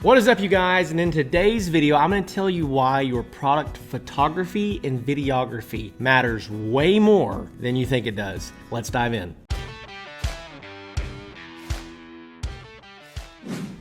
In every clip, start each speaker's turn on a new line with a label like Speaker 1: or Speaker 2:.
Speaker 1: What is up, you guys? And in today's video, I'm going to tell you why your product photography and videography matters way more than you think it does. Let's dive in.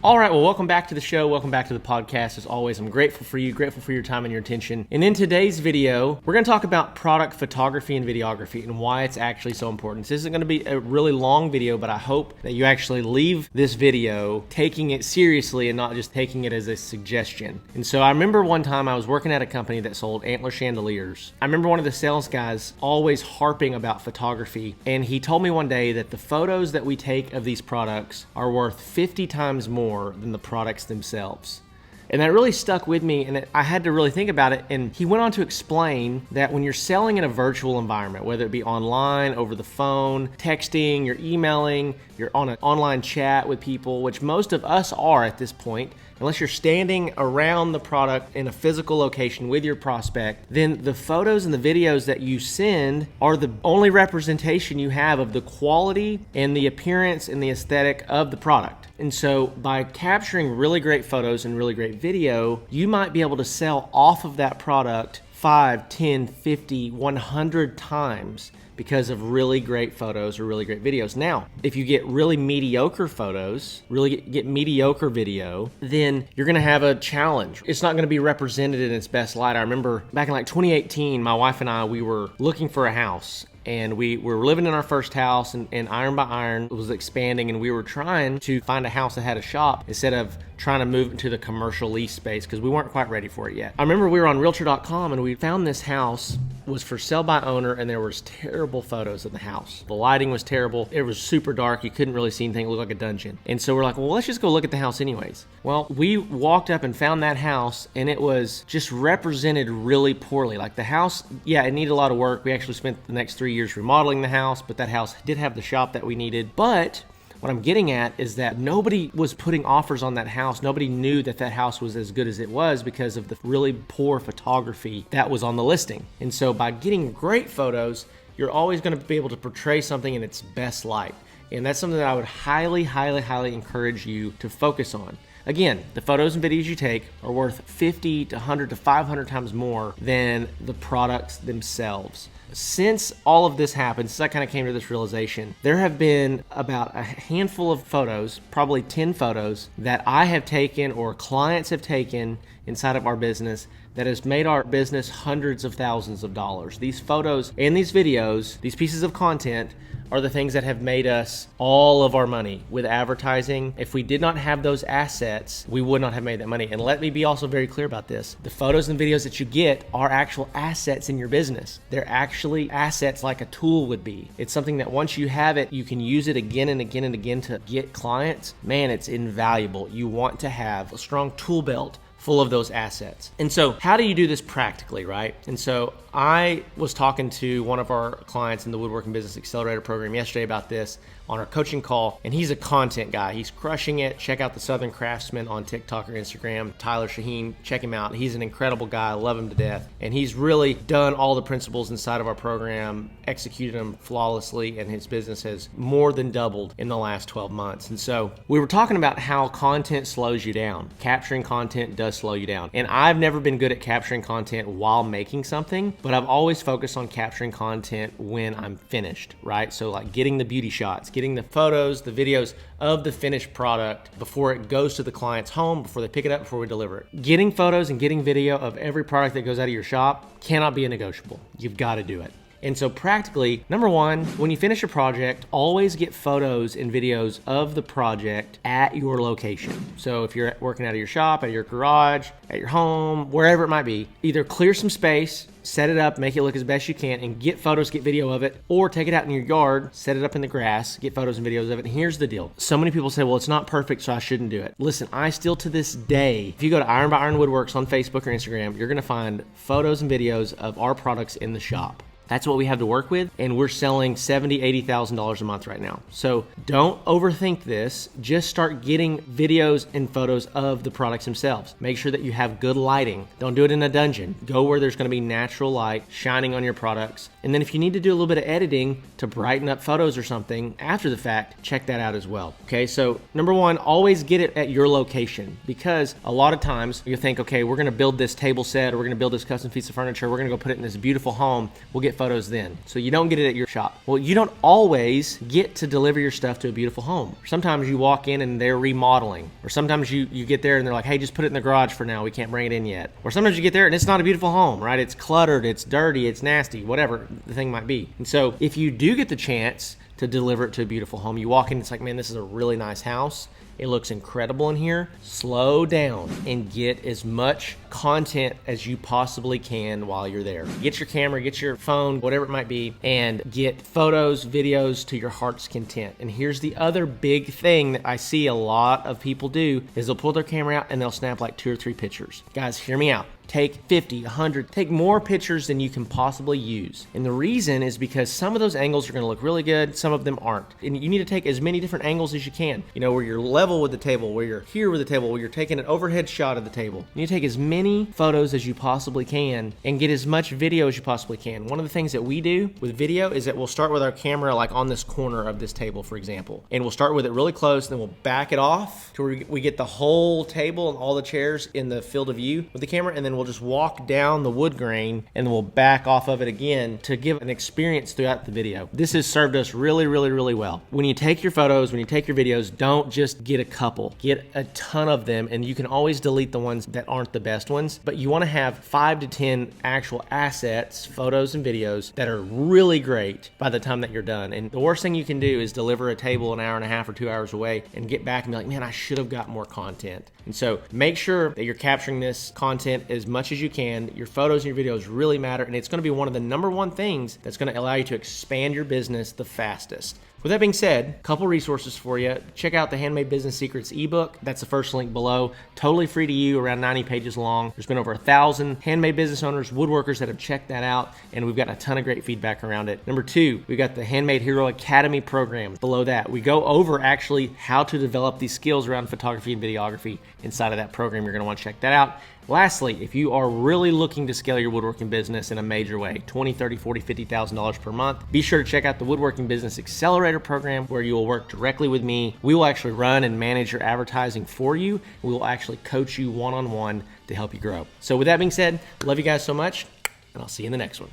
Speaker 1: All right, well, welcome back to the show. Welcome back to the podcast. As always, I'm grateful for you, grateful for your time and your attention. And in today's video, we're going to talk about product photography and videography and why it's actually so important. This isn't going to be a really long video, but I hope that you actually leave this video taking it seriously and not just taking it as a suggestion. And so I remember one time I was working at a company that sold antler chandeliers. I remember one of the sales guys always harping about photography, and he told me one day that the photos that we take of these products are worth 50 times more than the products themselves. And that really stuck with me, and I had to really think about it. And he went on to explain that when you're selling in a virtual environment, whether it be online, over the phone, texting, you're emailing, you're on an online chat with people, which most of us are at this point, unless you're standing around the product in a physical location with your prospect, then the photos and the videos that you send are the only representation you have of the quality and the appearance and the aesthetic of the product. And so by capturing really great photos and really great video, you might be able to sell off of that product 5, 10, 50, 100 times because of really great photos or really great videos. Now, if you get really mediocre photos, really get mediocre video, then you're gonna have a challenge. It's not gonna be represented in its best light. I remember back in like 2018, my wife and I, we were looking for a house. And we were living in our first house, and Iron by Iron was expanding, and we were trying to find a house that had a shop instead of trying to move into the commercial lease space because we weren't quite ready for it yet. I remember we were on Realtor.com and we found this house was for sale by owner, and there was terrible photos of the house. The lighting was terrible. It was super dark. You couldn't really see anything. It looked like a dungeon. And so we're like, well, let's just go look at the house anyways. Well, we walked up and found that house, and it was just represented really poorly. Like the house, yeah, it needed a lot of work. We actually spent the next 3 years remodeling the house, but that house did have the shop that we needed. But what I'm getting at is that nobody was putting offers on that house. Nobody knew that that house was as good as it was because of the really poor photography that was on the listing. And so by getting great photos, you're always going to be able to portray something in its best light. And that's something that I would highly, highly, highly encourage you to focus on. Again, the photos and videos you take are worth 50 to 100 to 500 times more than the products themselves. Since all of this happened, since I kind of came to this realization, there have been about a handful of photos, probably 10 photos, that I have taken or clients have taken inside of our business that has made our business hundreds of thousands of dollars. These photos and these videos, these pieces of content, are the things that have made us all of our money with advertising. If we did not have those assets, we would not have made that money. And let me be also very clear about this. The photos and videos that you get are actual assets in your business. They're actually assets like a tool would be. It's something that once you have it, you can use it again and again and again to get clients. Man, it's invaluable. You want to have a strong tool belt full of those assets. And so how do you do this practically, right? And so I was talking to one of our clients in the Woodworking Business Accelerator program yesterday about this on our coaching call, and he's a content guy. He's crushing it. Check out the Southern Craftsman on TikTok or Instagram. Tyler Shaheen, check him out. He's an incredible guy. I love him to death. And he's really done all the principles inside of our program, executed them flawlessly, and his business has more than doubled in the last 12 months. And so we were talking about how content slows you down. Capturing content does slow you down. And I've never been good at capturing content while making something, but I've always focused on capturing content when I'm finished, right? So like getting the beauty shots, getting the photos, the videos of the finished product before it goes to the client's home, before they pick it up, before we deliver it. Getting photos and getting video of every product that goes out of your shop cannot be a negotiable. You've got to do it. And so practically, number one, when you finish a project, always get photos and videos of the project at your location. So if you're working out of your shop, at your garage, at your home, wherever it might be, either clear some space, set it up, make it look as best you can, and get photos, get video of it, or take it out in your yard, set it up in the grass, get photos and videos of it. And here's the deal. So many people say, well, it's not perfect, so I shouldn't do it. Listen, I still to this day, if you go to Iron by Iron Woodworks on Facebook or Instagram, you're gonna find photos and videos of our products in the shop. That's what we have to work with, and we're selling $70,000, $80,000 a month right now. So don't overthink this. Just start getting videos and photos of the products themselves. Make sure that you have good lighting. Don't do it in a dungeon. Go where there's going to be natural light shining on your products. And then if you need to do a little bit of editing to brighten up photos or something after the fact, check that out as well. Okay, so number one, always get it at your location, because a lot of times you think, okay, we're going to build this table set, or we're going to build this custom piece of furniture, we're going to go put it in this beautiful home, we'll get photos then. So you don't get it at your shop. Well, you don't always get to deliver your stuff to a beautiful home. Sometimes you walk in and they're remodeling, or sometimes you get there and they're like, hey, just put it in the garage for now, we can't bring it in yet. Or sometimes you get there and it's not a beautiful home, right? It's cluttered, it's dirty, it's nasty, whatever the thing might be. And so if you do get the chance to deliver it to a beautiful home, you walk in, it's like, man, this is a really nice house. It looks incredible in here. Slow down and get as much content as you possibly can while you're there. Get your camera, get your phone, whatever it might be, and get photos, videos to your heart's content. And here's the other big thing that I see a lot of people do is they'll pull their camera out and they'll snap like 2 or 3 pictures. Guys, hear me out. Take 50, 100, take more pictures than you can possibly use. And the reason is because some of those angles are gonna look really good, some of them aren't. And you need to take as many different angles as you can. You know, where you're level with the table, where you're here with the table, where you're taking an overhead shot of the table. You need to take as many photos as you possibly can and get as much video as you possibly can. One of the things that we do with video is that we'll start with our camera like on this corner of this table, for example. And we'll start with it really close, then we'll back it off to where we get the whole table and all the chairs in the field of view with the camera, and then we'll just walk down the wood grain and then we'll back off of it again to give an experience throughout the video. This has served us really, really, really well. When you take your photos, when you take your videos, don't just get a couple. Get a ton of them, and you can always delete the ones that aren't the best ones, but you want to have 5 to 10 actual assets, photos and videos that are really great by the time that you're done. And the worst thing you can do is deliver a table an hour and a half or 2 hours away and get back and be like, man, I should have got more content. And so make sure that you're capturing this content as much as you can. Your photos and your videos really matter, and it's going to be one of the number one things that's going to allow you to expand your business the fastest. With that being said, a couple resources for you. Check out the Handmade Business Secrets ebook. That's the first link below. Totally free to you, around 90 pages long. There's been over 1,000 handmade business owners, woodworkers that have checked that out, and we've gotten a ton of great feedback around it. Number 2, we've got the Handmade Hero Academy program. Below that, we go over actually how to develop these skills around photography and videography inside of that program. You're going to want to check that out. Lastly, if you are really looking to scale your woodworking business in a major way, $20,000, $30,000, $40,000, $50,000 per month, be sure to check out the Woodworking Business Accelerator program, where you will work directly with me. We will actually run and manage your advertising for you. We will actually coach you one-on-one to help you grow. So with that being said, love you guys so much, and I'll see you in the next one.